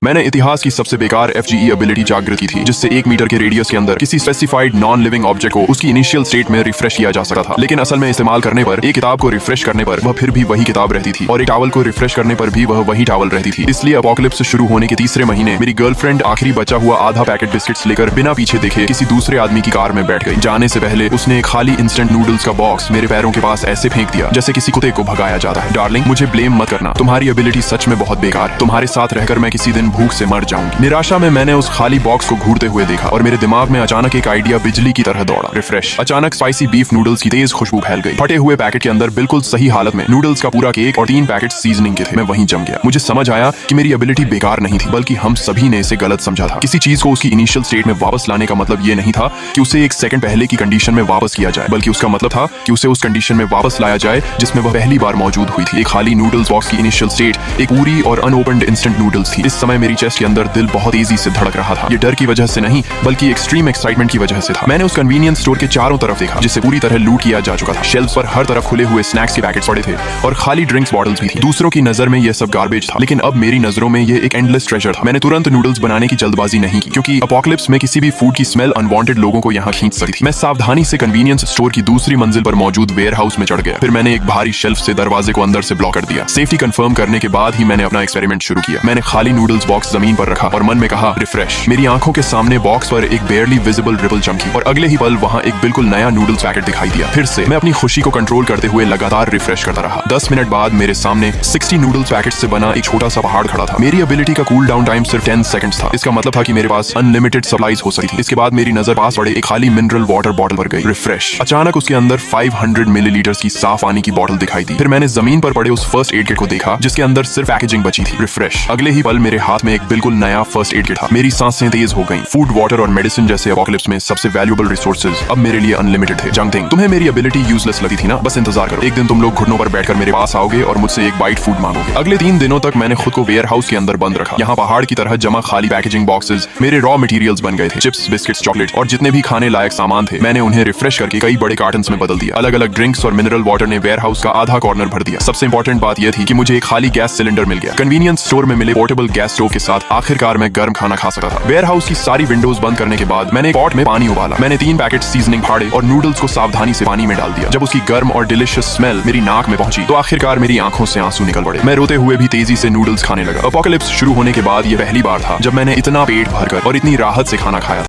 मैंने इतिहास की सबसे बेकार FGE एबिलिटी जागृत की थी, जिससे 1 मीटर के रेडियस के अंदर किसी स्पेसिफाइड नॉन लिविंग ऑब्जेक्ट को उसकी इनिशियल स्टेट में रिफ्रेश किया जा सकता था। लेकिन असल में इस्तेमाल करने पर, एक किताब को रिफ्रेश करने पर वह फिर भी वही किताब रहती थी, और एक टॉवल को रिफ्रेश करने पर भी वह वही टॉवल रहती थी। इसलिए अपोकलिप्स शुरू होने के तीसरे महीने मेरी गर्लफ्रेंड आखिरी बचा हुआ आधा पैकेट बिस्किट्स लेकर बिना पीछे देखे किसी दूसरे आदमी की कार में बैठ गई। जाने से पहले उसने एक खाली इंस्टेंट नूडल्स का बॉक्स मेरे पैरों के पास ऐसे फेंक दिया जैसे किसी कुत्ते को भगाया जाता है। डार्लिंग, मुझे ब्लेम मत करना, तुम्हारी एबिलिटी सच में बहुत बेकार है। तुम्हारे साथ रहकर मैं किसी दिन भूख से मर जाऊंगी। निराशा में मैंने उस खाली बॉक्स को घूरते हुए देखा और मेरे दिमाग में अचानक एक आइडिया बिजली की तरह दौड़ा। रिफ्रेश। अचानक स्पाइसी बीफ नूडल्स की तेज खुशबू फैल गई। फटे हुए पैकेट के अंदर बिल्कुल सही हालत में नूडल्स का पूरा केक और 3 पैकेट सीजनिंग के थे। मैं वहीं जम गया। मुझे समझ आया कि मेरी एबिलिटी बेकार नहीं थी, बल्कि हम सभी ने इसे गलत समझा था। किसी चीज को उसकी इनिशियल स्टेट में वापस लाने का मतलब ये नहीं था कि उसे 1 सेकंड पहले की कंडीशन में वापस किया जाए, बल्कि उसका मतलब था कि उसे उस कंडीशन में वापस लाया जाए जिसमें वह पहली बार मौजूद हुई थी। एक खाली नूडल्स बॉक्स की इनिशियल स्टेट एक पूरी और अनओपन्ड इंस्टेंट नूडल्स थी। इस समय मेरी चेस्ट के अंदर दिल बहुत तेजी से धड़क रहा था। ये डर की वजह से नहीं, बल्कि एक्सट्रीम एक्साइटमेंट की वजह से था। मैंने उस कन्वीनियंस स्टोर के चारों तरफ देखा, जिसे पूरी तरह लूट किया जा चुका था। शेल्फ्स पर हर तरफ खुले हुए स्नैक्स के पैकेट्स पड़े थे और खाली ड्रिंक्स बॉटल्स भी थी। दूसरों की नजर में यह सब गार्बेज था, लेकिन अब मेरी नजरों में यह एक एंडलेस ट्रेजर था। मैंने तुरंत नूडल्स बनाने की जल्दबाजी नहीं की, क्योंकि अपोकलिप्स में किसी भी फूड की स्मेल अनवांटेड लोगों को यहाँ खींच सकती थी। मैं सावधानी से कन्वीनियंस स्टोर की दूसरी मंजिल पर मौजूद वेयर हाउस में चढ़ गया। फिर मैंने एक भारी शेल्फ से दरवाजे को अंदर से ब्लॉक कर दिया। सेफ्टी कंफर्म करने के बाद ही मैंने अपना एक्सपेरिमेंट शुरू किया। मैंने खाली नूडल्स बॉक्स जमीन पर रखा और मन में कहा, रिफ्रेश। मेरी आंखों के सामने बॉक्स पर एक बेयरली विजिबल रिबल चमकी और अगले ही पल वहां एक बिल्कुल नया नूडल्स पैकेट दिखाई दिया। फिर से मैं अपनी खुशी को कंट्रोल करते हुए लगातार रिफ्रेश करता रहा। 10 मिनट बाद मेरे सामने 60 नूडल्स पैकेट से बना एक छोटा सा पहाड़ खड़ा था। मेरी एबिलिटी का कूल डाउन टाइम सिर्फ 10 सेकंड्स था। इसका मतलब था कि मेरे पास अनलिमिटेड सप्लाईज हो सकती थी। इसके बाद मेरी नजर पास पड़े एक खाली मिनरल वाटर बॉटल पर गई। रिफ्रेश। अचानक उसके अंदर 500 मिलीलीटर की साफ पानी की बॉटल दिखाई दी। फिर मैंने जमीन पर पड़े उस फर्स्ट एड किट को देखा, जिसके अंदर सिर्फ पैकेजिंग बची थी। रिफ्रेश। अगले ही पल मेरे हाथ में एक बिल्कुल नया फर्स्ट एड किट था। मेरी सांसें तेज हो गईं। फूड, वाटर और मेडिसिन जैसे अपोकलिप्स में सबसे वैल्यूएबल रिसोर्सेज अब मेरे लिए अनलिमिटेड थे। जंगथिंग, तुम्हें मेरी एबिलिटी यूजलेस लगी थी ना? बस इंतजार करो, एक दिन तुम लोग घुटनों पर बैठकर मेरे पास आओगे और मुझसे एक बाइट फूड मांगोगे। अगले 3 दिनों तक मैंने खुद को वेयर हाउस के अंदर बंद रखा। यहाँ पहाड़ की तरह जमा खाली पैकेजिंग बॉक्सेस मेरे रॉ मटेरियल्स बन गए थे। चिप्स, बिस्किट्स, चॉकलेट और जितने भी खाने लायक सामान थे, मैंने उन्हें रिफ्रेश करके कई बड़े कार्टन्स में बदल दिया। अलग अलग ड्रिंक्स और मिनरल वाटर ने वेयर हाउस का आधा कॉर्नर भर दिया। सबसे इंपॉर्टेंट बात यह थी कि मुझे एक खाली गैस सिलेंडर मिल गया। कन्वीनियंस स्टोर में मिले पोर्टेबल गैस स्टोव के साथ आखिरकार मैं गर्म खाना खा सकता था। वेयर हाउस की सारी विंडोज बंद करने के बाद मैंने एक पॉट में पानी उबाला। मैंने 3 पैकेट सीजनिंग फाड़े और नूडल्स को सावधानी से पानी में डाल दिया। जब उसकी गर्म और डिलिशियस स्मेल मेरी नाक में पहुंची, तो आखिरकार मेरी आंखों से आंसू निकल पड़े। मैं रोते हुए भी तेजी से नूडल्स खाने लगा। अपोकलिप्स शुरू होने के बाद यह पहली बार था जब मैंने इतना पेट भरकर और इतनी राहत से खाना खाया।